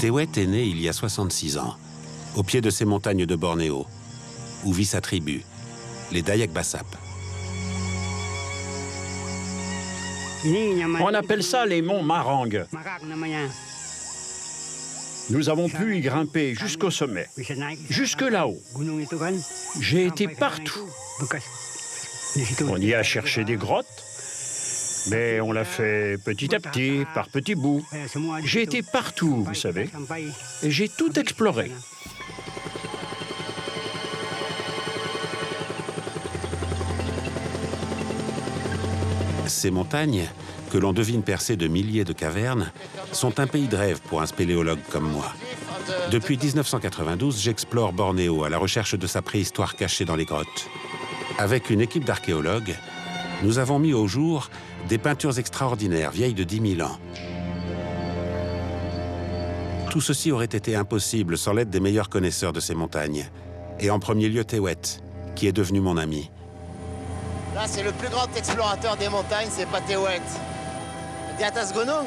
Tewet est né il y a 66 ans, au pied de ces montagnes de Bornéo, où vit sa tribu, les Dayak Bassap. On appelle ça les monts Marang. Nous avons pu y grimper jusqu'au sommet, jusque là-haut. J'ai été partout. On y a cherché des grottes, mais on l'a fait petit à petit, par petits bouts. J'ai été partout, vous savez, et j'ai tout exploré. Ces montagnes, que l'on devine percées de milliers de cavernes, sont un pays de rêve pour un spéléologue comme moi. Depuis 1992, j'explore Bornéo à la recherche de sa préhistoire cachée dans les grottes. Avec une équipe d'archéologues, nous avons mis au jour des peintures extraordinaires, vieilles de 10 000 ans. Tout ceci aurait été impossible sans l'aide des meilleurs connaisseurs de ces montagnes. Et en premier lieu, Tewet, qui est devenu mon ami. Là, c'est le plus grand explorateur des montagnes, c'est pas Tewet. Di atas gunung?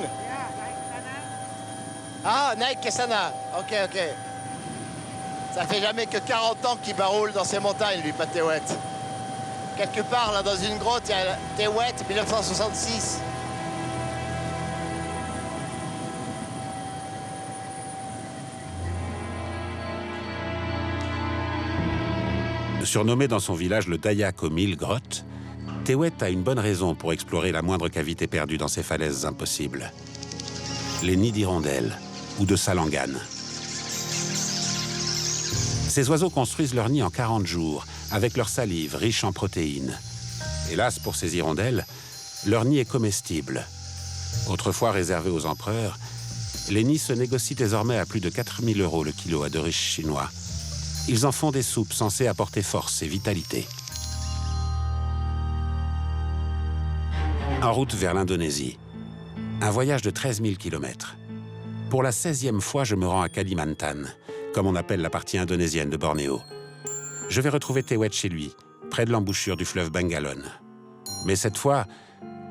Ah, naik ke sana. Ok, ok. Ça fait jamais que 40 ans qu'il baroule dans ces montagnes, lui, pas Tewet. Quelque part, là, dans une grotte, il y a Tewet, 1966. Surnommé dans son village le Dayak aux 1000 grottes, Tewet a une bonne raison pour explorer la moindre cavité perdue dans ces falaises impossibles. Les nids d'hirondelles ou de salanganes. Ces oiseaux construisent leur nid en 40 jours, avec leur salive riche en protéines. Hélas, pour ces hirondelles, leur nid est comestible. Autrefois réservé aux empereurs, les nids se négocient désormais à plus de 4 000 € le kilo à de riches chinois. Ils en font des soupes censées apporter force et vitalité. En route vers l'Indonésie. Un voyage de 13 000 km. Pour la 16e fois, je me rends à Kalimantan, comme on appelle la partie indonésienne de Bornéo. Je vais retrouver Tewet chez lui, près de l'embouchure du fleuve Bengalon. Mais cette fois,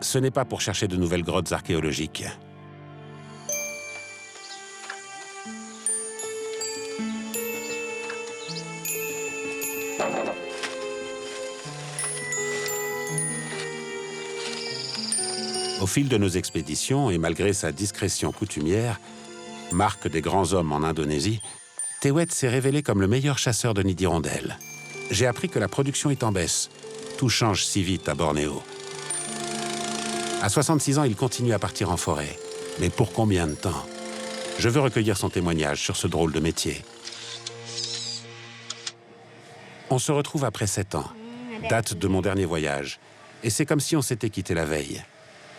ce n'est pas pour chercher de nouvelles grottes archéologiques. Au fil de nos expéditions, et malgré sa discrétion coutumière, marque des grands hommes en Indonésie, Tewet s'est révélé comme le meilleur chasseur de nids d'hirondelles. J'ai appris que la production est en baisse. Tout change si vite à Bornéo. À 66 ans, il continue à partir en forêt. Mais pour combien de temps? Je veux recueillir son témoignage sur ce drôle de métier. On se retrouve après 7 ans, date de mon dernier voyage. Et c'est comme si on s'était quitté la veille.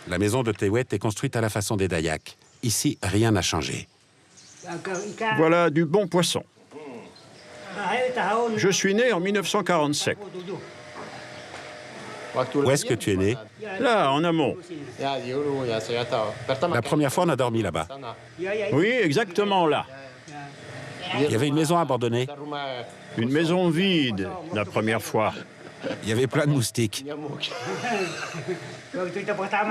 La maison de Tewet est construite à la façon des Dayak. Ici, rien n'a changé. Voilà du bon poisson. Je suis né en 1947. Où est-ce que tu es né? Là, en amont. La première fois, on a dormi là-bas. Oui, exactement là. Il y avait une maison abandonnée. Une maison vide, la première fois. Il y avait plein de moustiques.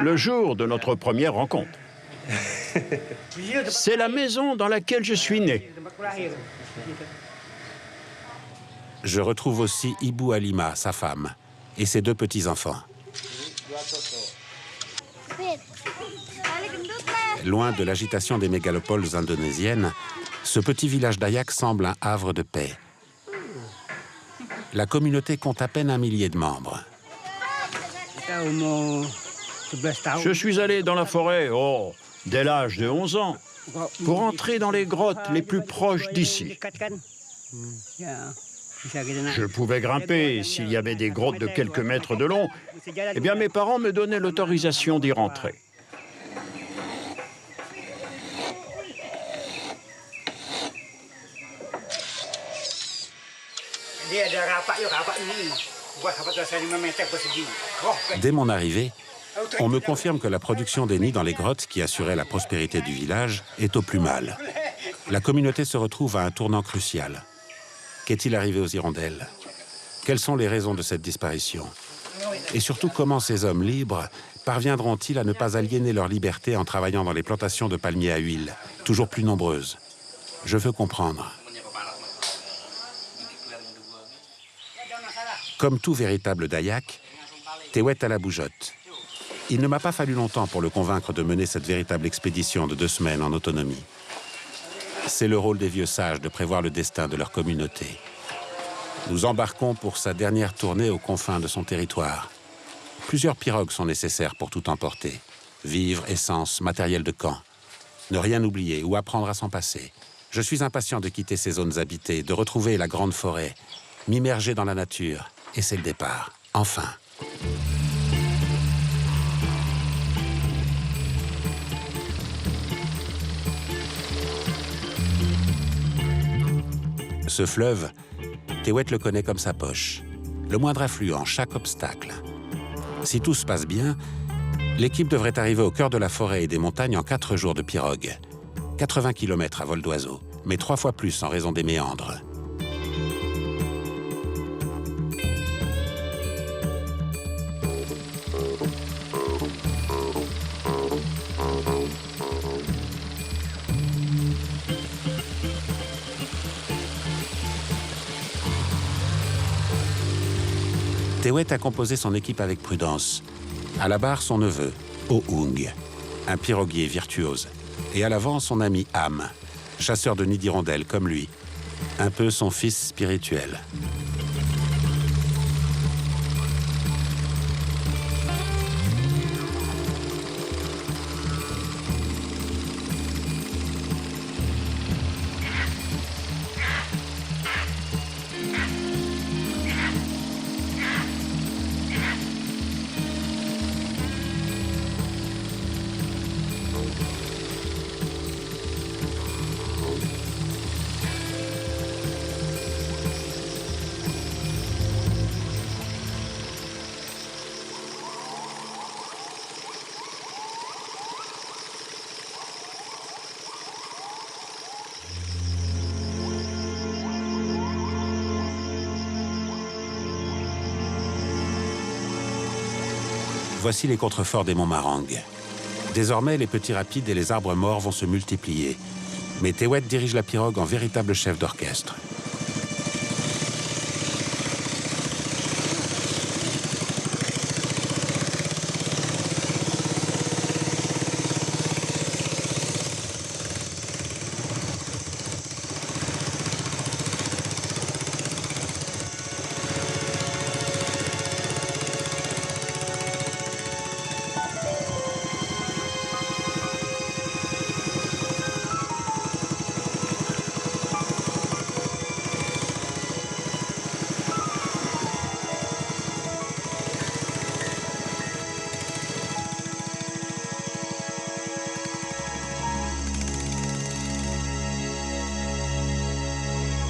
Le jour de notre première rencontre. C'est la maison dans laquelle je suis né. Je retrouve aussi Ibu Halima, sa femme, et ses 2 petits-enfants. Loin de l'agitation des mégalopoles indonésiennes, ce petit village Dayak semble un havre de paix. La communauté compte à peine 1 millier de membres. Je suis allé dans la forêt, dès l'âge de 11 ans, pour entrer dans les grottes les plus proches d'ici. Je pouvais grimper s'il y avait des grottes de quelques mètres de long. Eh bien, mes parents me donnaient l'autorisation d'y rentrer. Dès mon arrivée, on me confirme que la production des nids dans les grottes qui assurait la prospérité du village est au plus mal. La communauté se retrouve à un tournant crucial. Qu'est-il arrivé aux hirondelles? Quelles sont les raisons de cette disparition? Et surtout, comment ces hommes libres parviendront-ils à ne pas aliéner leur liberté en travaillant dans les plantations de palmiers à huile, toujours plus nombreuses? Je veux comprendre. Comme tout véritable Dayak, Tewet a la bougeotte. Il ne m'a pas fallu longtemps pour le convaincre de mener cette véritable expédition de 2 semaines en autonomie. C'est le rôle des vieux sages de prévoir le destin de leur communauté. Nous embarquons pour sa dernière tournée aux confins de son territoire. Plusieurs pirogues sont nécessaires pour tout emporter. Vivres, essence, matériel de camp. Ne rien oublier ou apprendre à s'en passer. Je suis impatient de quitter ces zones habitées, de retrouver la grande forêt, m'immerger dans la nature. Et c'est le départ. Enfin. Ce fleuve, Tewet le connaît comme sa poche. Le moindre affluent, chaque obstacle. Si tout se passe bien, l'équipe devrait arriver au cœur de la forêt et des montagnes en 4 jours de pirogue. 80 km à vol d'oiseau, mais 3 fois plus en raison des méandres. Tewet a composé son équipe avec prudence. À la barre, son neveu, Ohung, un piroguier virtuose. Et à l'avant, son ami Am, chasseur de nids d'hirondelles comme lui. Un peu son fils spirituel. Voici les contreforts des monts Marang. Désormais, les petits rapides et les arbres morts vont se multiplier. Mais Tewet dirige la pirogue en véritable chef d'orchestre.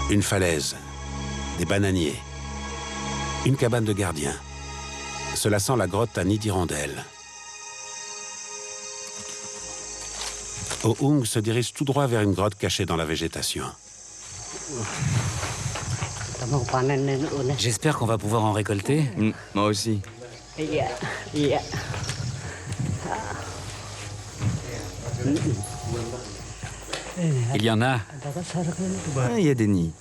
Une falaise, des bananiers, une cabane de gardien. Cela sent la grotte à nid d'hirondelles. Ohung se dirige tout droit vers une grotte cachée dans la végétation. J'espère qu'on va pouvoir en récolter. Moi aussi. Il y en a. Ah, il y a des nids.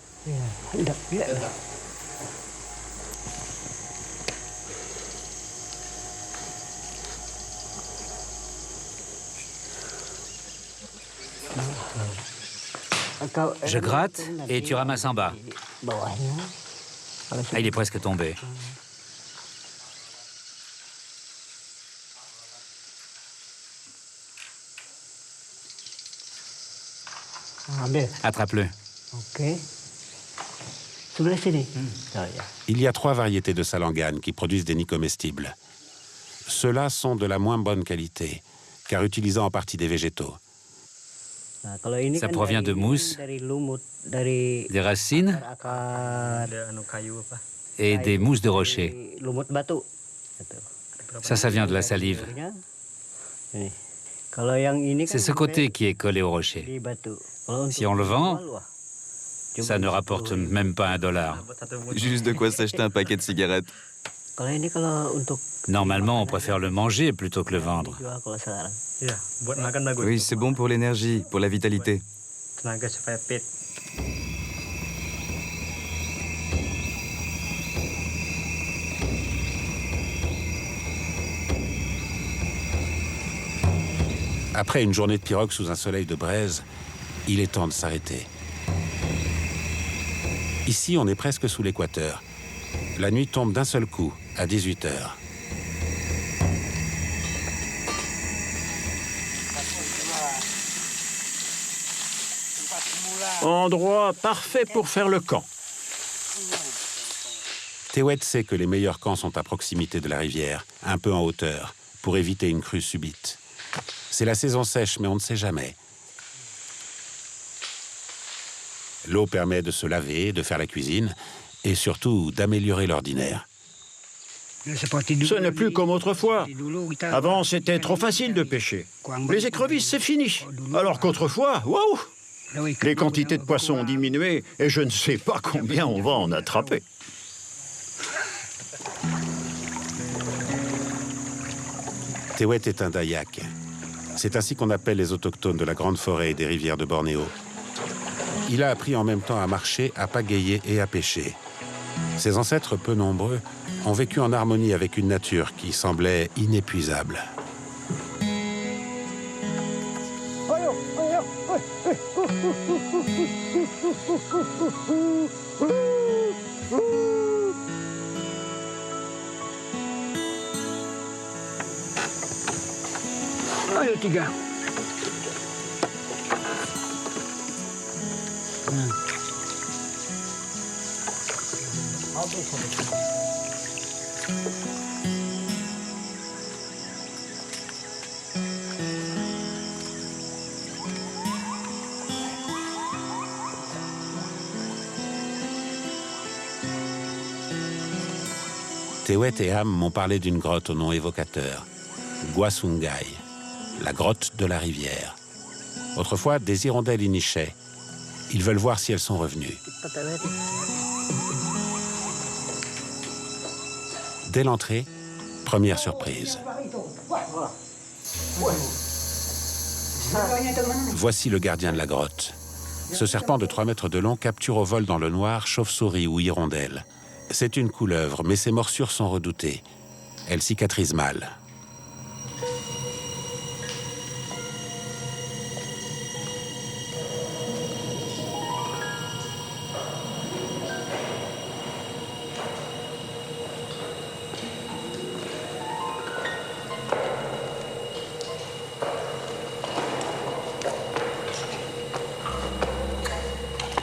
Je gratte et tu ramasses en bas. Ah, il est presque tombé. Attrape-le. Il y a 3 variétés de salangane qui produisent des nids comestibles. Ceux-là sont de la moins bonne qualité, car utilisant en partie des végétaux. Ça provient de mousse, des racines et des mousses de rocher. Ça vient de la salive. C'est ce côté qui est collé au rocher. Si on le vend, ça ne rapporte même pas $1. Juste de quoi s'acheter un paquet de cigarettes. Normalement, on préfère le manger plutôt que le vendre. Oui, c'est bon pour l'énergie, pour la vitalité. Après une journée de pirogue sous un soleil de braise, il est temps de s'arrêter. Ici, on est presque sous l'équateur. La nuit tombe d'un seul coup, à 18 heures. Endroit parfait pour faire le camp. Tewet sait que les meilleurs camps sont à proximité de la rivière, un peu en hauteur, pour éviter une crue subite. C'est la saison sèche, mais on ne sait jamais. L'eau permet de se laver, de faire la cuisine, et surtout d'améliorer l'ordinaire. Ce n'est plus comme autrefois. Avant, c'était trop facile de pêcher. Les écrevisses, c'est fini. Alors qu'autrefois, waouh! Les quantités de poissons ont diminué et je ne sais pas combien on va en attraper. Tewet est un Dayak. C'est ainsi qu'on appelle les autochtones de la grande forêt et des rivières de Bornéo. Il a appris en même temps à marcher, à pagayer et à pêcher. Ses ancêtres peu nombreux ont vécu en harmonie avec une nature qui semblait inépuisable. Ayo tiga. Tewet et Ham m'ont parlé d'une grotte au nom évocateur, Gwasungai, la grotte de la rivière. Autrefois, des hirondelles y nichaient. Ils veulent voir si elles sont revenues. Dès l'entrée, première surprise. Voici le gardien de la grotte. Ce serpent de 3 mètres de long capture au vol dans le noir chauve-souris ou hirondelle. C'est une couleuvre, mais ses morsures sont redoutées. Elles cicatrisent mal.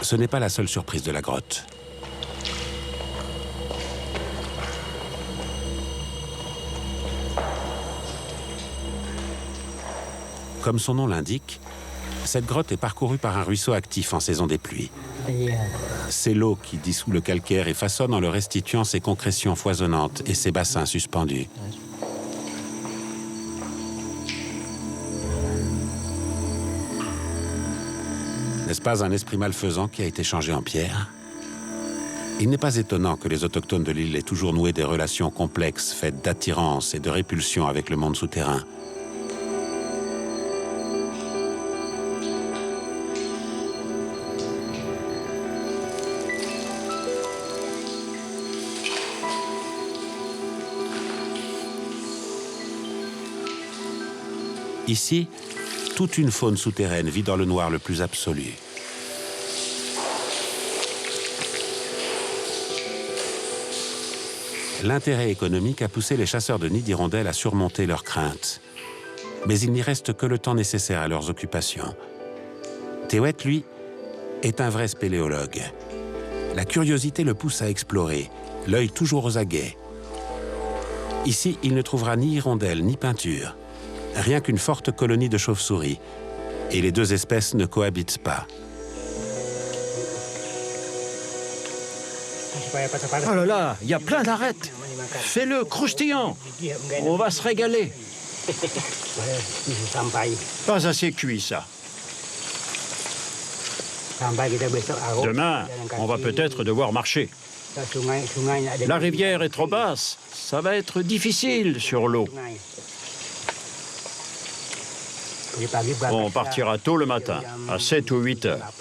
Ce n'est pas la seule surprise de la grotte. Comme son nom l'indique, cette grotte est parcourue par un ruisseau actif en saison des pluies. C'est l'eau qui dissout le calcaire et façonne en le restituant ses concrétions foisonnantes et ses bassins suspendus. N'est-ce pas un esprit malfaisant qui a été changé en pierre? Il n'est pas étonnant que les autochtones de l'île aient toujours noué des relations complexes faites d'attirance et de répulsion avec le monde souterrain. Ici, toute une faune souterraine vit dans le noir le plus absolu. L'intérêt économique a poussé les chasseurs de nids d'hirondelles à surmonter leurs craintes. Mais il n'y reste que le temps nécessaire à leurs occupations. Tewet, lui, est un vrai spéléologue. La curiosité le pousse à explorer, l'œil toujours aux aguets. Ici, il ne trouvera ni hirondelles ni peinture. Rien qu'une forte colonie de chauves-souris. Et les deux espèces ne cohabitent pas. Oh là là, il y a plein d'arêtes. Fais-le croustillant. On va se régaler. Pas assez cuit, ça. Demain, on va peut-être devoir marcher. La rivière est trop basse. Ça va être difficile sur l'eau. On partira tôt le matin, à 7 ou 8 heures.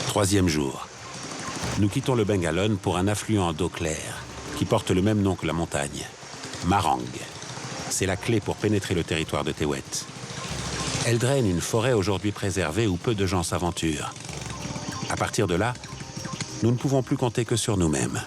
Troisième jour. Nous quittons le Bengalon pour un affluent d'eau claire qui porte le même nom que la montagne, Marang. C'est la clé pour pénétrer le territoire de Tewet. Elle draine une forêt aujourd'hui préservée où peu de gens s'aventurent. À partir de là, nous ne pouvons plus compter que sur nous-mêmes.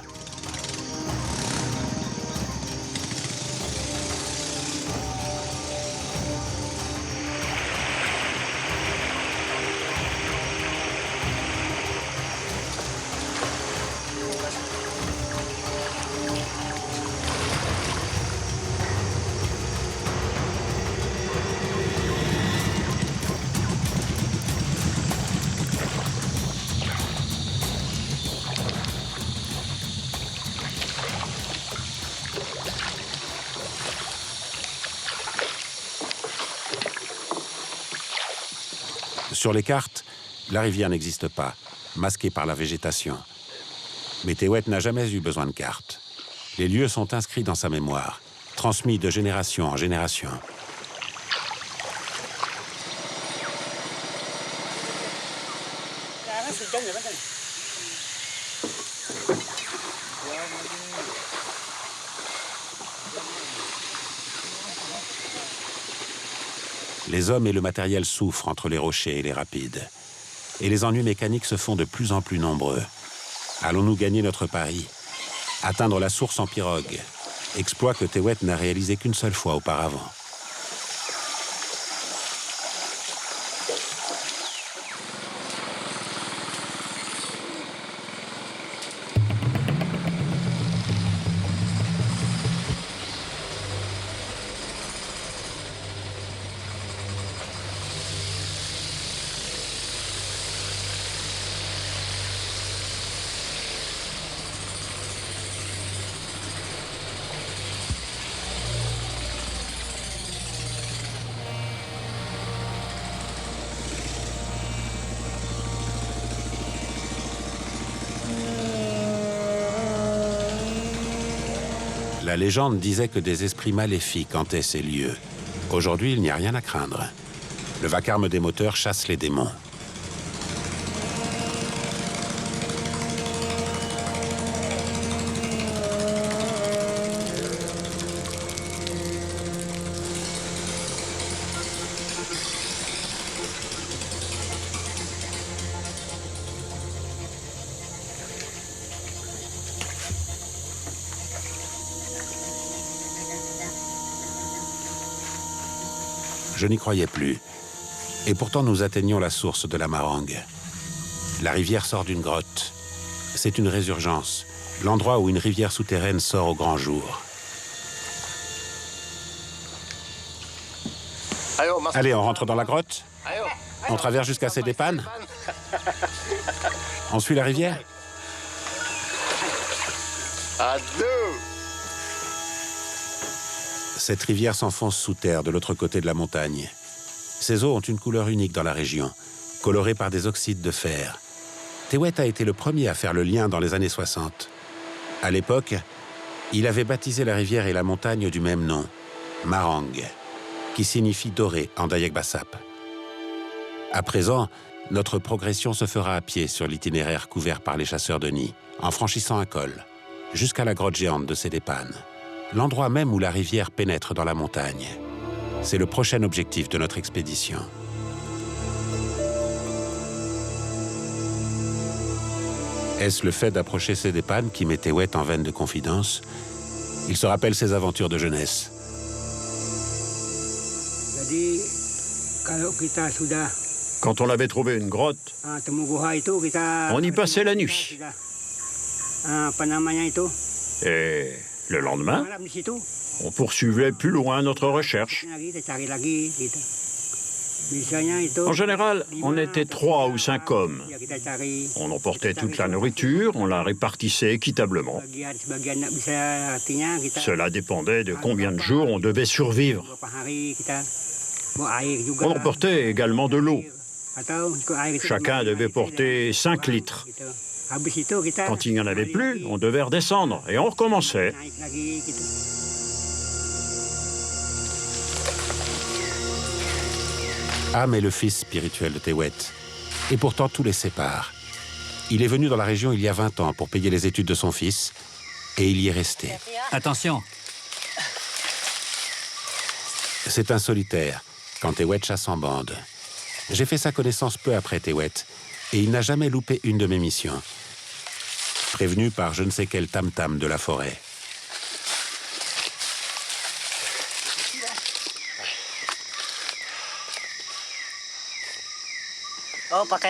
Sur les cartes, la rivière n'existe pas, masquée par la végétation. Mais Tewet n'a jamais eu besoin de cartes. Les lieux sont inscrits dans sa mémoire, transmis de génération en génération. Les hommes et le matériel souffrent entre les rochers et les rapides. Et les ennuis mécaniques se font de plus en plus nombreux. Allons-nous gagner notre pari? Atteindre la source en pirogue, exploit que Tewet n'a réalisé qu'une seule fois auparavant. La légende disait que des esprits maléfiques hantaient ces lieux. Aujourd'hui, il n'y a rien à craindre. Le vacarme des moteurs chasse les démons. Je n'y croyais plus. Et pourtant, nous atteignions la source de la Marang. La rivière sort d'une grotte. C'est une résurgence, l'endroit où une rivière souterraine sort au grand jour. Allez, on rentre dans la grotte. On traverse jusqu'à Sedepan. On suit la rivière. À deux. Cette rivière s'enfonce sous terre de l'autre côté de la montagne. Ses eaux ont une couleur unique dans la région, colorée par des oxydes de fer. Tewet a été le premier à faire le lien dans les années 60. À l'époque, il avait baptisé la rivière et la montagne du même nom, Marang, qui signifie doré en Dayak Bassap. À présent, notre progression se fera à pied sur l'itinéraire couvert par les chasseurs de nid, en franchissant un col, jusqu'à la grotte géante de Sedepan, l'endroit même où la rivière pénètre dans la montagne. C'est le prochain objectif de notre expédition. Est-ce le fait d'approcher Sedepan qui met Tewet en veine de confidence? Il se rappelle ses aventures de jeunesse. Quand on avait trouvé une grotte, on y passait la nuit. Et le lendemain, on poursuivait plus loin notre recherche. En général, on était 3 ou 5 hommes. On emportait toute la nourriture, on la répartissait équitablement. Cela dépendait de combien de jours on devait survivre. On emportait également de l'eau. Chacun devait porter 5 litres. Quand il n'y en avait plus, on devait redescendre et on recommençait. Ham est le fils spirituel de Tewet. Et pourtant, tout les sépare. Il est venu dans la région il y a 20 ans pour payer les études de son fils, et il y est resté. Attention, C'est un solitaire, quand Tewet chasse en bande. J'ai fait sa connaissance peu après Tewet, et il n'a jamais loupé une de mes missions. Prévenu par je ne sais quel tam-tam de la forêt.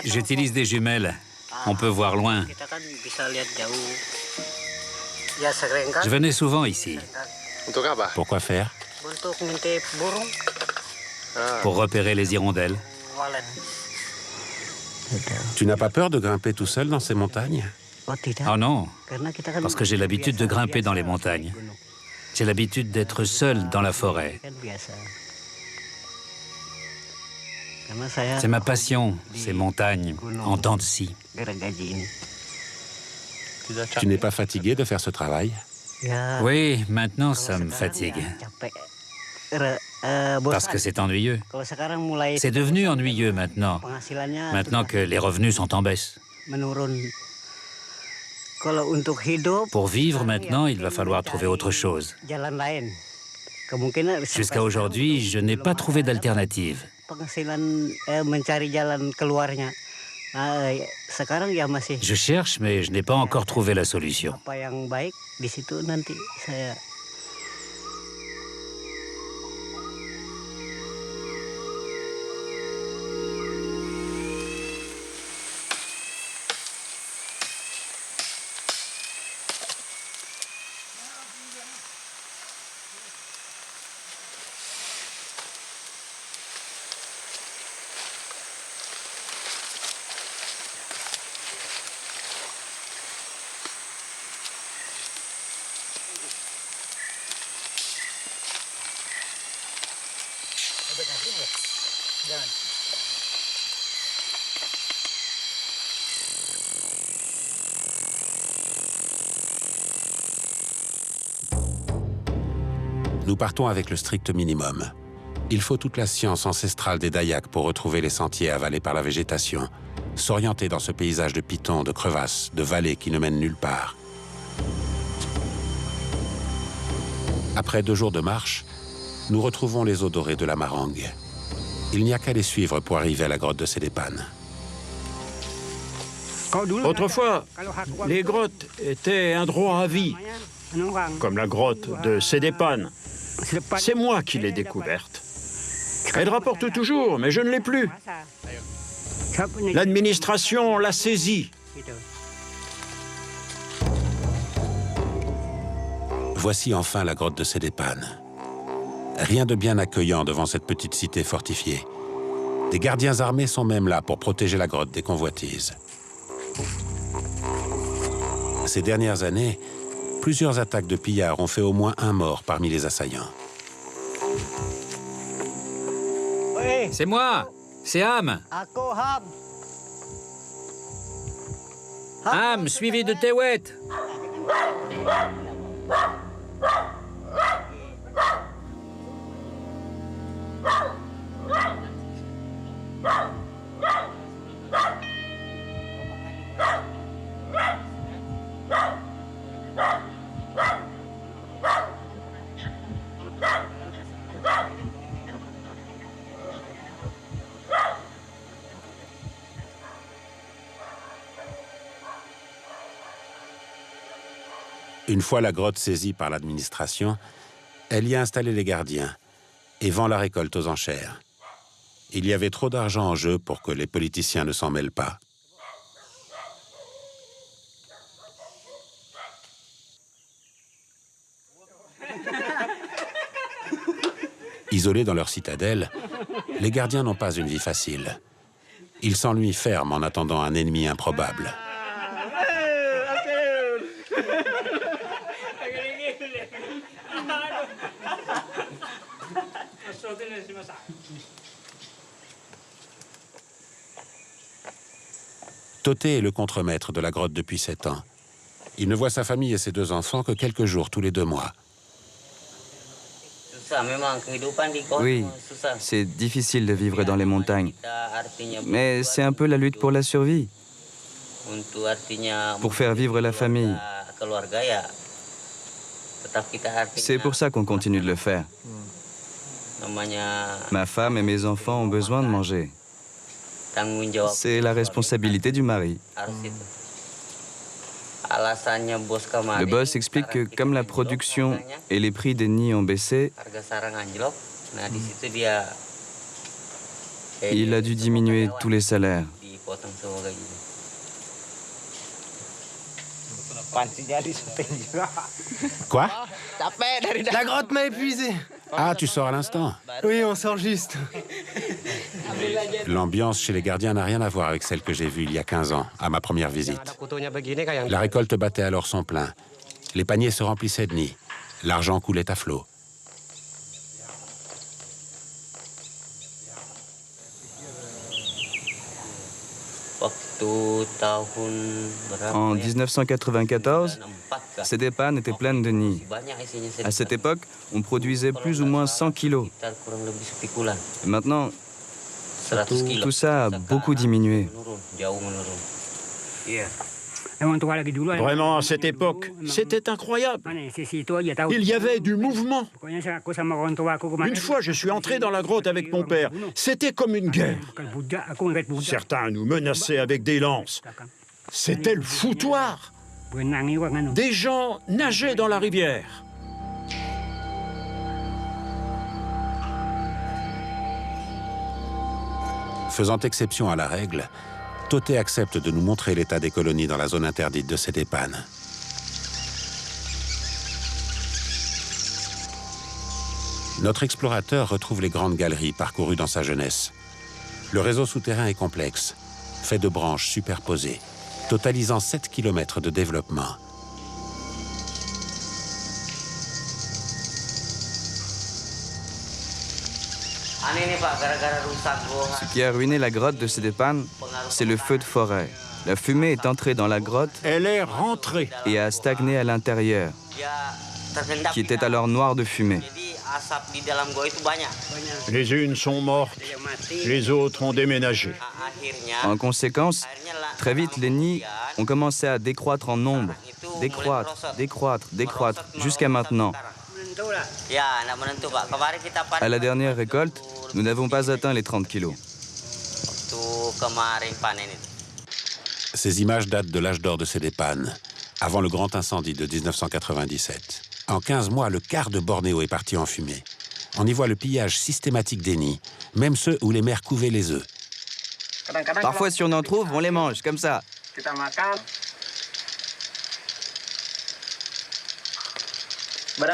j'utilise des jumelles. On peut voir loin. Je venais souvent ici Pourquoi faire? pour repérer les hirondelles. Tu n'as pas peur de grimper tout seul dans ces montagnes? Oh non, parce que j'ai l'habitude de grimper dans les montagnes. J'ai l'habitude d'être seul dans la forêt. C'est ma passion, ces montagnes, en dents de scie. Tu n'es pas fatigué de faire ce travail? Oui, maintenant ça me fatigue, parce que c'est ennuyeux. C'est devenu ennuyeux maintenant, maintenant que les revenus sont en baisse. Pour vivre maintenant, il va falloir trouver autre chose. Jusqu'à aujourd'hui, je n'ai pas trouvé d'alternative. Je cherche, mais je n'ai pas encore trouvé la solution. Nous partons avec le strict minimum. Il faut toute la science ancestrale des Dayaks pour retrouver les sentiers avalés par la végétation, s'orienter dans ce paysage de pitons, de crevasses, de vallées qui ne mènent nulle part. Après 2 jours de marche, nous retrouvons les eaux dorées de la Marangue. Il n'y a qu'à les suivre pour arriver à la grotte de Sédépan. Autrefois, les grottes étaient un droit à vie, comme la grotte de Sédépan. C'est moi qui l'ai découverte. Elle rapporte toujours, mais je ne l'ai plus. L'administration l'a saisie. Voici enfin la grotte de Sédépan. Rien de bien accueillant devant cette petite cité fortifiée. Des gardiens armés sont même là pour protéger la grotte des convoitises. Ces dernières années, plusieurs attaques de pillards ont fait au moins 1 mort parmi les assaillants. C'est moi, c'est Ham. Ham, suivi de Tewet. Une fois la grotte saisie par l'administration, elle y a installé les gardiens et vend la récolte aux enchères. Il y avait trop d'argent en jeu pour que les politiciens ne s'en mêlent pas. Isolés dans leur citadelle, les gardiens n'ont pas une vie facile. Ils s'ennuient ferme en attendant un ennemi improbable. Toté est le contremaître de la grotte depuis 7 ans. Il ne voit sa famille et ses 2 enfants que quelques jours tous les 2 mois. Oui, c'est difficile de vivre dans les montagnes. Mais c'est un peu la lutte pour la survie. Pour faire vivre la famille. C'est pour ça qu'on continue de le faire. Ma femme et mes enfants ont besoin de manger. C'est la responsabilité du mari. Le boss explique que comme la production et les prix des nids ont baissé, il a dû diminuer tous les salaires. Quoi? La grotte m'a épuisé. Ah, tu sors à l'instant? Oui, on sort juste. L'ambiance chez les gardiens n'a rien à voir avec celle que j'ai vue il y a 15 ans, à ma première visite. La récolte battait alors son plein. Les paniers se remplissaient de nids. L'argent coulait à flot. En 1994, Sedepan était pleine de nids. À cette époque, on produisait plus ou moins 100 kilos. Et maintenant, tout ça a beaucoup diminué. Vraiment, à cette époque, c'était incroyable. Il y avait du mouvement. Une fois, je suis entré dans la grotte avec mon père. C'était comme une guerre. Certains nous menaçaient avec des lances. C'était le foutoir. Des gens nageaient dans la rivière. Faisant exception à la règle, Toté accepte de nous montrer l'état des colonies dans la zone interdite de Sedepan. Notre explorateur retrouve les grandes galeries parcourues dans sa jeunesse. Le réseau souterrain est complexe, fait de branches superposées, totalisant 7 km de développement. Ce qui a ruiné la grotte de Sedepan, c'est le feu de forêt. La fumée est entrée dans la grotte Elle est rentrée. et a stagné à l'intérieur, qui était alors noir de fumée. Les unes sont mortes, les autres ont déménagé. En conséquence, très vite, les nids ont commencé à décroître en nombre. Décroître, jusqu'à maintenant. À la dernière récolte, nous n'avons pas atteint les 30 kilos. Ces images datent de l'âge d'or de Sedepan, avant le grand incendie de 1997. En 15 mois, le quart de Bornéo est parti en fumée. On y voit le pillage systématique des nids, même ceux où les mères couvaient les œufs. Parfois, si on en trouve, on les mange, comme ça.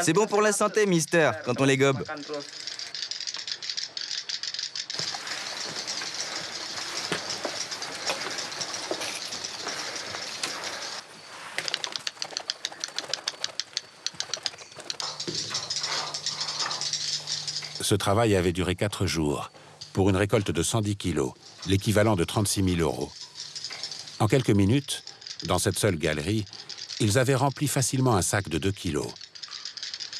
C'est bon pour la santé, mister, quand on les gobe. Ce travail avait duré 4 jours, pour une récolte de 110 kilos, l'équivalent de 36 000 €. En quelques minutes, dans cette seule galerie, ils avaient rempli facilement un sac de 2 kilos.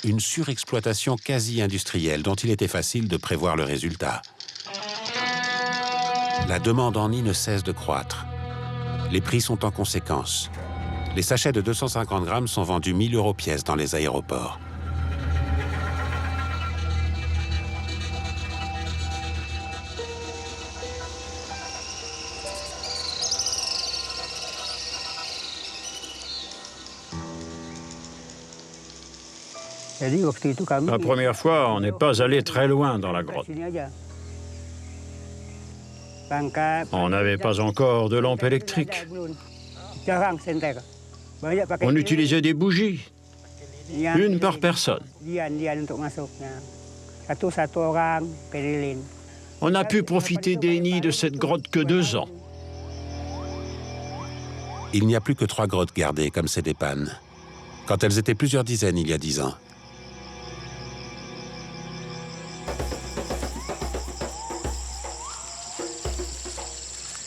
Une surexploitation quasi-industrielle dont il était facile de prévoir le résultat. La demande en nid ne cesse de croître. Les prix sont en conséquence. Les sachets de 250 grammes sont vendus 1 000 € pièce dans les aéroports. La première fois, on n'est pas allé très loin dans la grotte. On n'avait pas encore de lampe électrique. On utilisait des bougies, une par personne. On n'a pu profiter des nids de cette grotte que 2 ans. Il n'y a plus que 3 grottes gardées comme Sédépan, quand elles étaient plusieurs dizaines il y a 10 ans.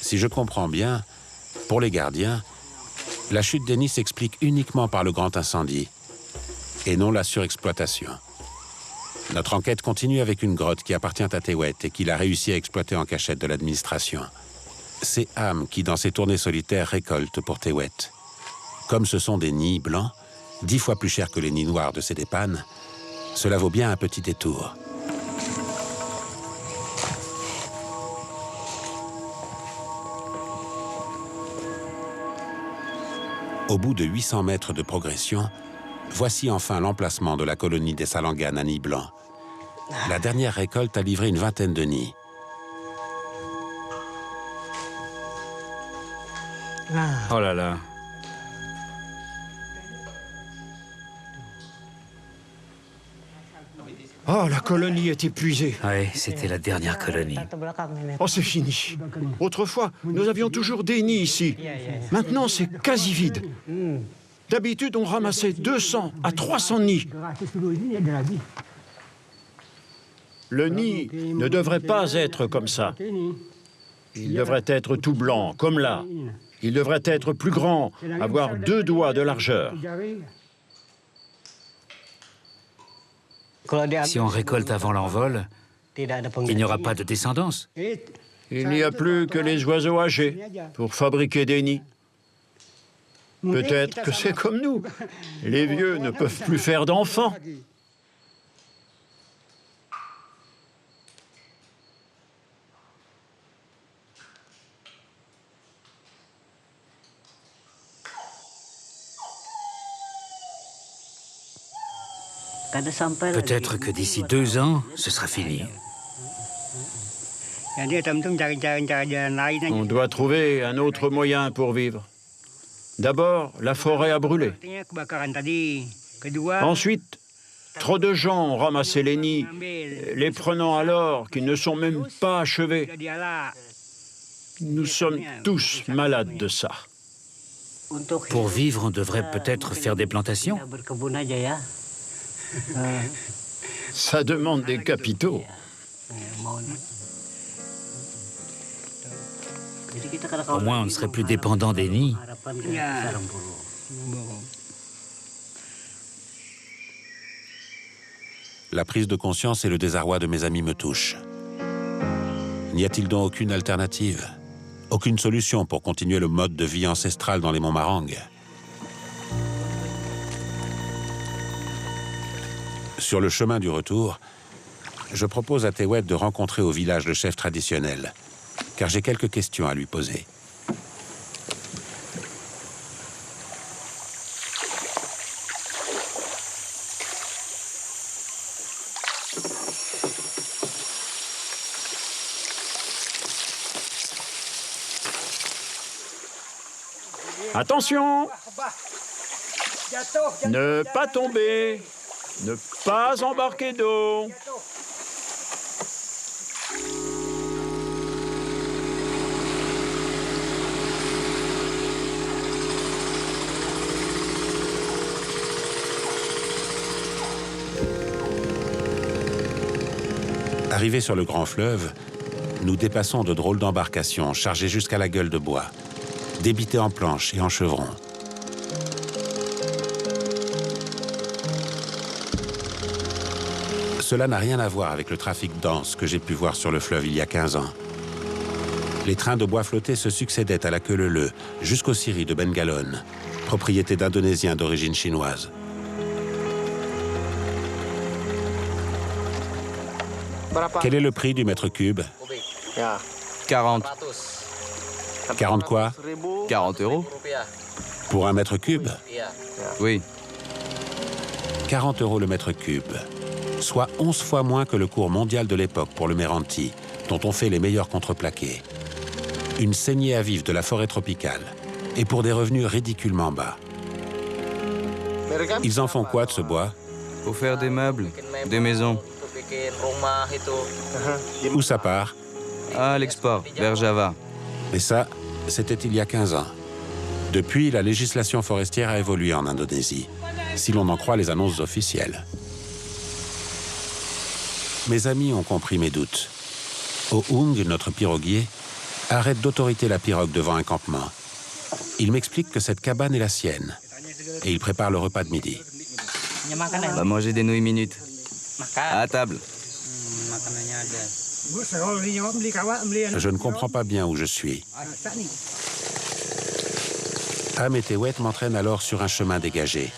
Si je comprends bien, pour les gardiens, la chute des nids s'explique uniquement par le grand incendie et non la surexploitation. Notre enquête continue avec une grotte qui appartient à Tewet et qu'il a réussi à exploiter en cachette de l'administration. C'est Ham qui, dans ses tournées solitaires, récolte pour Tewet. Comme ce sont des nids blancs, 10 fois plus chers que les nids noirs de Sédépan, cela vaut bien un petit détour. Au bout de 800 mètres de progression, voici enfin l'emplacement de la colonie des Salanganes à nids blancs. La dernière récolte a livré une vingtaine de nids. Oh là là. Oh, la colonie est épuisée. Oui, c'était la dernière colonie. Oh, c'est fini. Autrefois, nous avions toujours des nids ici. Maintenant, c'est quasi vide. D'habitude, on ramassait 200 à 300 nids. Le nid ne devrait pas être comme ça. Il devrait être tout blanc, comme là. Il devrait être plus grand, avoir 2 doigts de largeur. Si on récolte avant l'envol, il n'y aura pas de descendance. Il n'y a plus que les oiseaux âgés pour fabriquer des nids. Peut-être que c'est comme nous. Les vieux ne peuvent plus faire d'enfants. Peut-être que d'ici 2 ans, ce sera fini. On doit trouver un autre moyen pour vivre. D'abord, la forêt a brûlé. Ensuite, trop de gens ont ramassé les nids, les prenant alors qu'ils ne sont même pas achevés. Nous sommes tous malades de ça. Pour vivre, on devrait peut-être faire des plantations. Ça demande des capitaux. Au moins, on ne serait plus dépendant des nids. La prise de conscience et le désarroi de mes amis me touchent. N'y a-t-il donc aucune alternative? Aucune solution pour continuer le mode de vie ancestral dans les monts Marang? Sur le chemin du retour, je propose à Tewet de rencontrer au village le chef traditionnel, car j'ai quelques questions à lui poser. Attention! Ne pas tomber! Ne pas embarquer d'eau! Arrivés sur le grand fleuve, nous dépassons de drôles d'embarcations chargées jusqu'à la gueule de bois, débitées en planches et en chevrons. Cela n'a rien à voir avec le trafic dense que j'ai pu voir sur le fleuve il y a 15 ans. Les trains de bois flottés se succédaient à la queue leu-leu jusqu'aux scieries de Bengalon, propriété d'Indonésiens d'origine chinoise. Quel est le prix du mètre cube? 40. 40 quoi? 40 euros? Pour un mètre cube? Oui. 40 euros le mètre cube, soit 11 fois moins que le cours mondial de l'époque pour le Méranti, dont on fait les meilleurs contreplaqués. Une saignée à vif de la forêt tropicale, et pour des revenus ridiculement bas. Ils en font quoi de ce bois? Pour faire des meubles, des maisons. Où ça part? À l'export, vers Java. Et ça, c'était il y a 15 ans. Depuis, la législation forestière a évolué en Indonésie, si l'on en croit les annonces officielles. Mes amis ont compris mes doutes. Oung, notre piroguier, arrête d'autorité la pirogue devant un campement. Il m'explique que cette cabane est la sienne, et il prépare le repas de midi. On va manger des nouilles minutes. À table. Je ne comprends pas bien où je suis. Am et Tewet m'entraînent alors sur un chemin dégagé.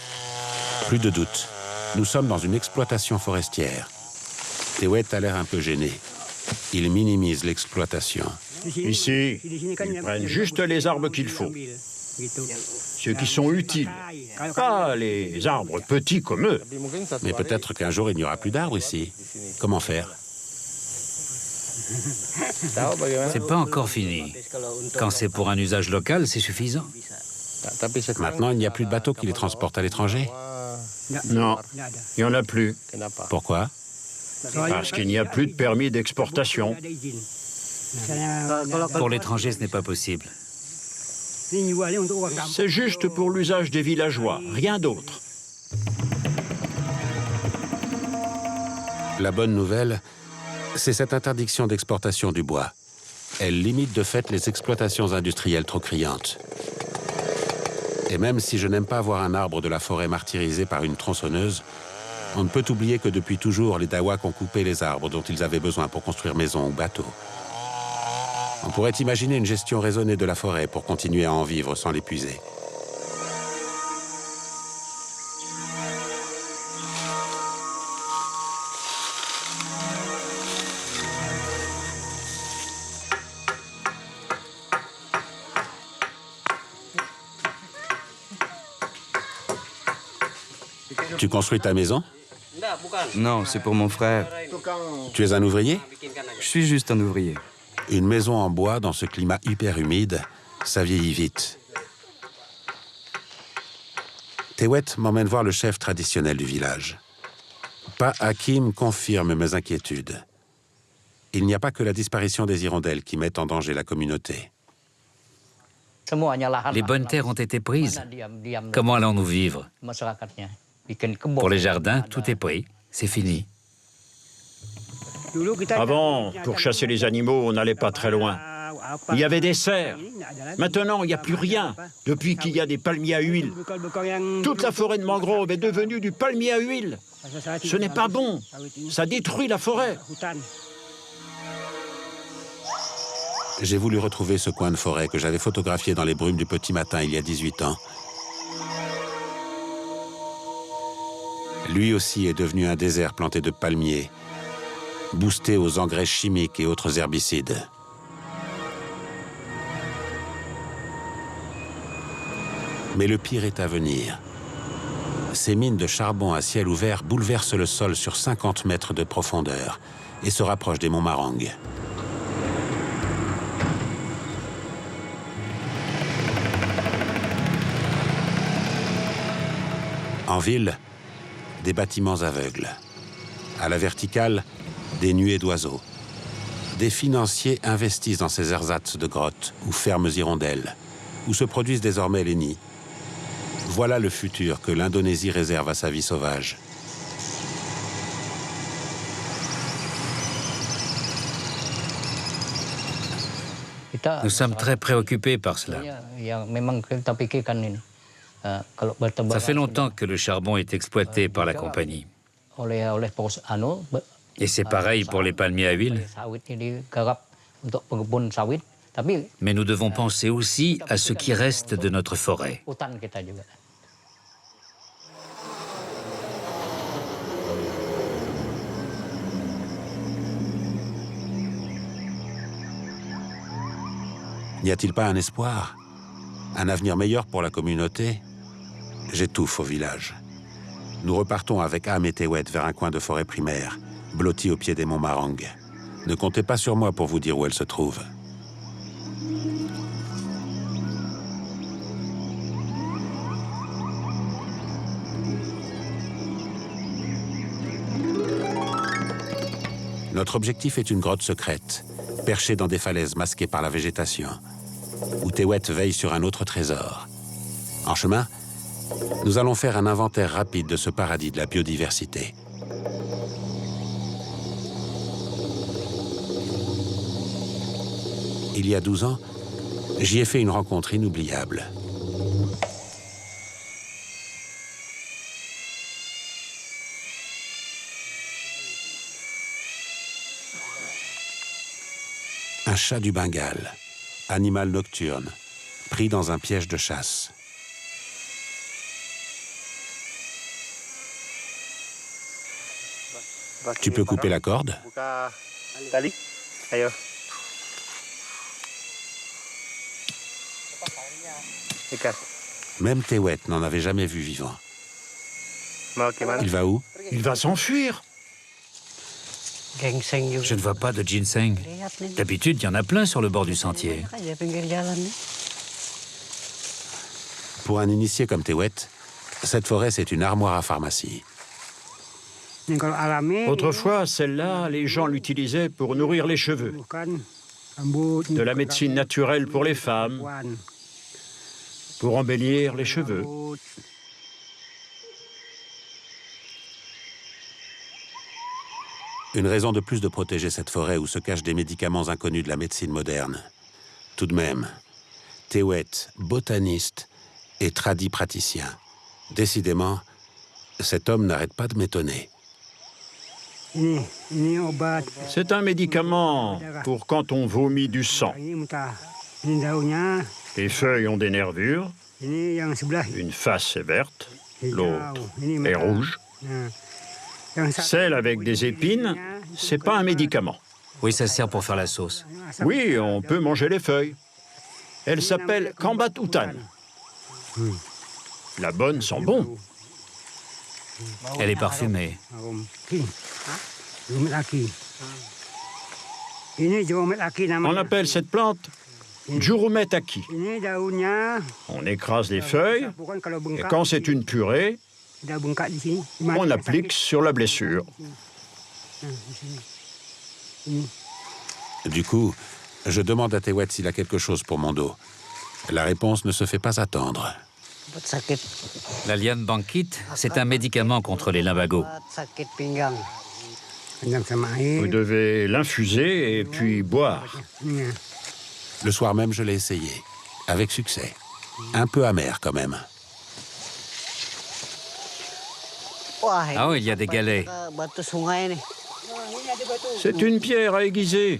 Plus de doute, nous sommes dans une exploitation forestière. Tewet a l'air un peu gêné. Il minimise l'exploitation. Ici, ils prennent juste les arbres qu'il faut. Ceux qui sont utiles. Pas les arbres petits comme eux. Mais peut-être qu'un jour, il n'y aura plus d'arbres ici. Comment faire? C'est pas encore fini. Quand c'est pour un usage local, c'est suffisant. Maintenant, il n'y a plus de bateaux qui les transportent à l'étranger. Non, il n'y en a plus. Pourquoi? Parce qu'il n'y a plus de permis d'exportation. Pour l'étranger, ce n'est pas possible. C'est juste pour l'usage des villageois, rien d'autre. La bonne nouvelle, c'est cette interdiction d'exportation du bois. Elle limite de fait les exploitations industrielles trop criantes. Et même si je n'aime pas voir un arbre de la forêt martyrisé par une tronçonneuse, on ne peut oublier que depuis toujours, les Dawaks ont coupé les arbres dont ils avaient besoin pour construire maisons ou bateaux. On pourrait imaginer une gestion raisonnée de la forêt pour continuer à en vivre sans l'épuiser. Tu construis ta maison? Non, c'est pour mon frère. Tu es un ouvrier? Je suis juste un ouvrier. Une maison en bois dans ce climat hyper humide, ça vieillit vite. Tewet m'emmène voir le chef traditionnel du village. Pa Hakim confirme mes inquiétudes. Il n'y a pas que la disparition des hirondelles qui met en danger la communauté. Les bonnes terres ont été prises. Comment allons-nous vivre? Pour les jardins, tout est pris. C'est fini. Avant, pour chasser les animaux, on n'allait pas très loin. Il y avait des cerfs. Maintenant, il n'y a plus rien, depuis qu'il y a des palmiers à huile. Toute la forêt de mangrove est devenue du palmier à huile. Ce n'est pas bon. Ça détruit la forêt. J'ai voulu retrouver ce coin de forêt que j'avais photographié dans les brumes du petit matin il y a 18 ans. Lui aussi est devenu un désert planté de palmiers, boosté aux engrais chimiques et autres herbicides. Mais le pire est à venir. Ces mines de charbon à ciel ouvert bouleversent le sol sur 50 mètres de profondeur et se rapprochent des monts Marang. En ville, des bâtiments aveugles. À la verticale, des nuées d'oiseaux. Des financiers investissent dans ces ersatz de grottes ou fermes hirondelles, où se produisent désormais les nids. Voilà le futur que l'Indonésie réserve à sa vie sauvage. Nous sommes très préoccupés par cela. Ça fait longtemps que le charbon est exploité par la compagnie. Et c'est pareil pour les palmiers à huile. Mais nous devons penser aussi à ce qui reste de notre forêt. N'y a-t-il pas un espoir? Un avenir meilleur pour la communauté? J'étouffe au village. Nous repartons avec Am et Tewet vers un coin de forêt primaire, blotti au pied des monts Marang. Ne comptez pas sur moi pour vous dire où elle se trouve. Notre objectif est une grotte secrète, perchée dans des falaises masquées par la végétation, où Tewet veille sur un autre trésor. En chemin, nous allons faire un inventaire rapide de ce paradis de la biodiversité. Il y a 12 ans, j'y ai fait une rencontre inoubliable. Un chat du Bengale, animal nocturne, pris dans un piège de chasse. Tu peux couper la corde? Même Tewet n'en avait jamais vu vivant. Il va où? Il va s'enfuir. Je ne vois pas de ginseng. D'habitude, il y en a plein sur le bord du sentier. Pour un initié comme Tewet, cette forêt, c'est une armoire à pharmacie. Autrefois, celle-là, les gens l'utilisaient pour nourrir les cheveux. De la médecine naturelle pour les femmes, pour embellir les cheveux. Une raison de plus de protéger cette forêt où se cachent des médicaments inconnus de la médecine moderne. Tout de même, Tewet, botaniste et tradit praticien. Décidément, cet homme n'arrête pas de m'étonner. C'est un médicament pour quand on vomit du sang. Les feuilles ont des nervures, une face est verte, l'autre est rouge. Celle avec des épines, c'est pas un médicament. Oui, ça sert pour faire la sauce. Oui, on peut manger les feuilles. Elle s'appelle Kambat Utan. La bonne sent bon. Elle est parfumée. On appelle cette plante Jurumetaki. On écrase les feuilles et quand c'est une purée, on applique sur la blessure. Du coup, je demande à Tewet s'il a quelque chose pour mon dos. La réponse ne se fait pas attendre. La liane bankite, c'est un médicament contre les lumbagos. Vous devez l'infuser et puis boire. Le soir même, je l'ai essayé, avec succès. Un peu amer quand même. Ah oui, il y a des galets. C'est une pierre à aiguiser.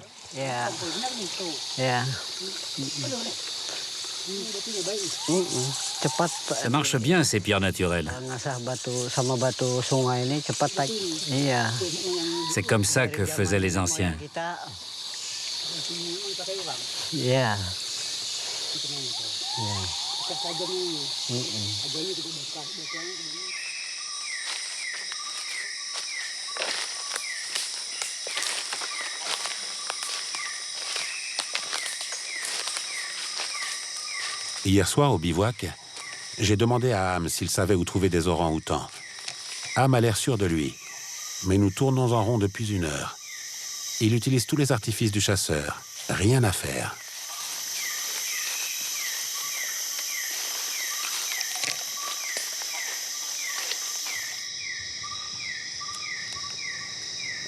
Ça marche bien, ces pierres naturelles. C'est comme ça que faisaient les anciens. Hier soir, au bivouac, j'ai demandé à Ham s'il savait où trouver des orang-outans. Ham a l'air sûr de lui, mais nous tournons en rond depuis 1 heure. Il utilise tous les artifices du chasseur. Rien à faire.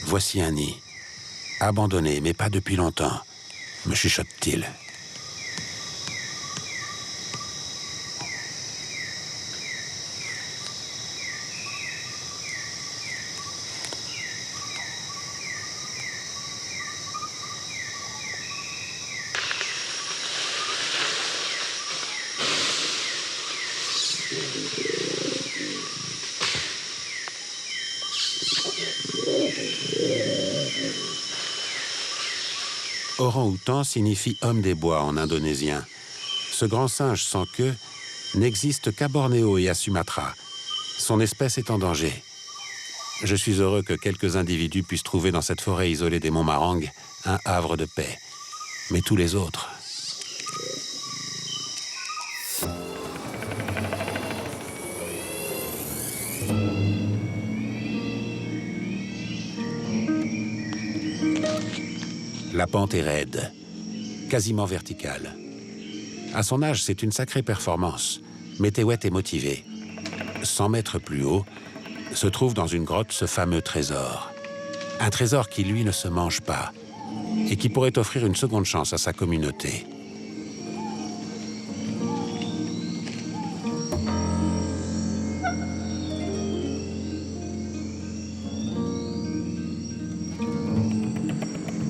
Voici un nid. Abandonné, mais pas depuis longtemps, me chuchote-t-il. Orang-outan signifie homme des bois en indonésien. Ce grand singe sans queue n'existe qu'à Bornéo et à Sumatra. Son espèce est en danger. Je suis heureux que quelques individus puissent trouver dans cette forêt isolée des monts Marang un havre de paix. Mais tous les autres... La pente est raide, quasiment verticale. À son âge, c'est une sacrée performance, mais Tewet est motivé. 100 mètres plus haut, se trouve dans une grotte ce fameux trésor. Un trésor qui, lui, ne se mange pas et qui pourrait offrir une seconde chance à sa communauté.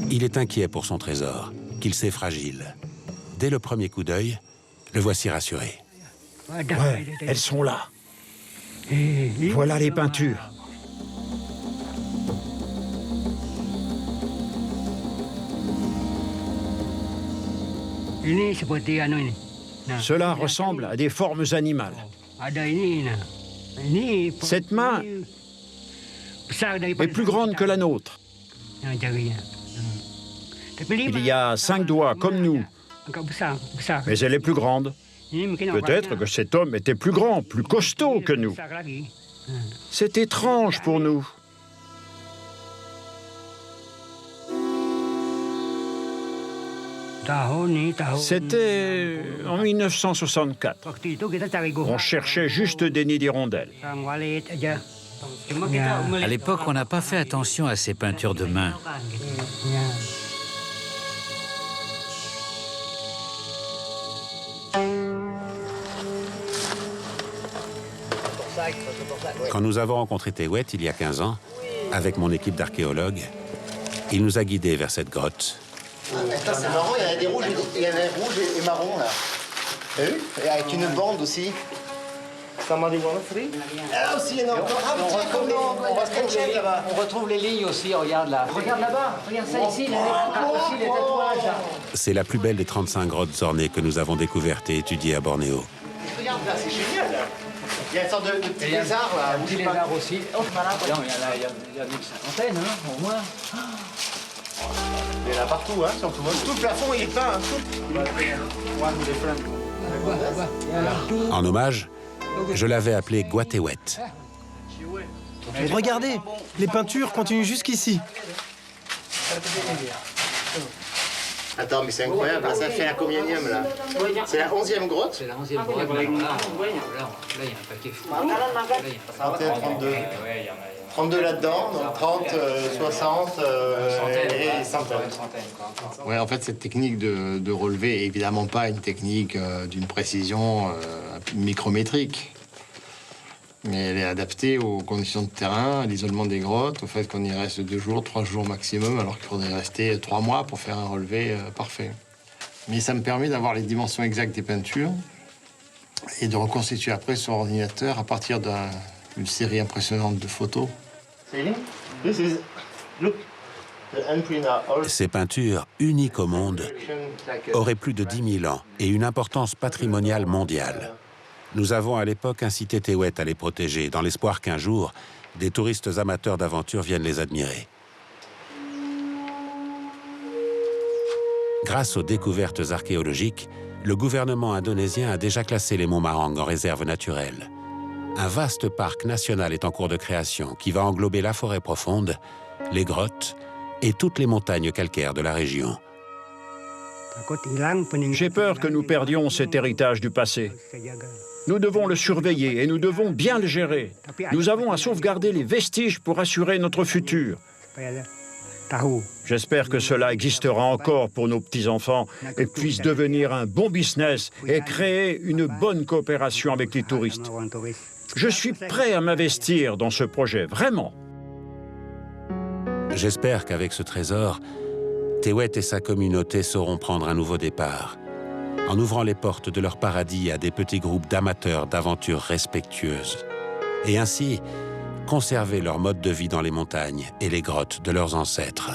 Il est inquiet pour son trésor, qu'il sait fragile. Dès le premier coup d'œil, le voici rassuré. Ouais, elles sont là. Voilà les peintures. Cela ressemble à des formes animales. Cette main est plus grande que la nôtre. Il y a 5 doigts, comme nous, mais elle est plus grande. Peut-être que cet homme était plus grand, plus costaud que nous. C'est étrange pour nous. C'était en 1964. On cherchait juste des nids d'hirondelles. À l'époque, on n'a pas fait attention à ces peintures de main. Quand nous avons rencontré Tewet il y a 15 ans, avec mon équipe d'archéologues, il nous a guidés vers cette grotte. Ça c'est marrant, il y en a des rouges, il y en a des rouges et marrons là. T'as vu? Et avec une bande aussi. Ah aussi, il y en a encore un petit comme on va se pencher là-bas. On retrouve les lignes aussi, regarde là. Regarde là-bas, regarde ça ici, aussi les tatouages là. C'est la plus belle des 35 grottes ornées que nous avons découvertes et étudiées à Bornéo. Regarde là, c'est génial là. Il y a une sorte de petit lézard là. Un petit lézard aussi. Oh, il y a une cinquantaine, hein, au moins. Il y en a partout, hein, sur tout le monde. Tout le plafond, il est peint. En hommage, je l'avais appelé Guatewet. Regardez, les peintures continuent jusqu'ici. Attends, mais c'est incroyable, là, ça fait la communium là. C'est la 11e grotte. C'est la 11e grotte. Là, il y a un paquet fou. 31, 32. 32 là-dedans, donc 30, 60 et centaines. Ouais, en fait, cette technique de relevé est évidemment pas une technique d'une précision micrométrique. Mais elle est adaptée aux conditions de terrain, à l'isolement des grottes, au fait qu'on y reste 2 jours, 3 jours maximum, alors qu'il faudrait rester 3 mois pour faire un relevé parfait. Mais ça me permet d'avoir les dimensions exactes des peintures et de reconstituer après sur ordinateur à partir d'une série impressionnante de photos. Ces peintures, uniques au monde, auraient plus de 10 000 ans et une importance patrimoniale mondiale. Nous avons à l'époque incité Tewet à les protéger, dans l'espoir qu'un jour, des touristes amateurs d'aventure viennent les admirer. Grâce aux découvertes archéologiques, le gouvernement indonésien a déjà classé les monts Marang en réserve naturelle. Un vaste parc national est en cours de création qui va englober la forêt profonde, les grottes et toutes les montagnes calcaires de la région. J'ai peur que nous perdions cet héritage du passé. Nous devons le surveiller et nous devons bien le gérer. Nous avons à sauvegarder les vestiges pour assurer notre futur. J'espère que cela existera encore pour nos petits-enfants et puisse devenir un bon business et créer une bonne coopération avec les touristes. Je suis prêt à m'investir dans ce projet, vraiment. J'espère qu'avec ce trésor, Tewet et sa communauté sauront prendre un nouveau départ, en ouvrant les portes de leur paradis à des petits groupes d'amateurs d'aventures respectueuses, et ainsi conserver leur mode de vie dans les montagnes et les grottes de leurs ancêtres.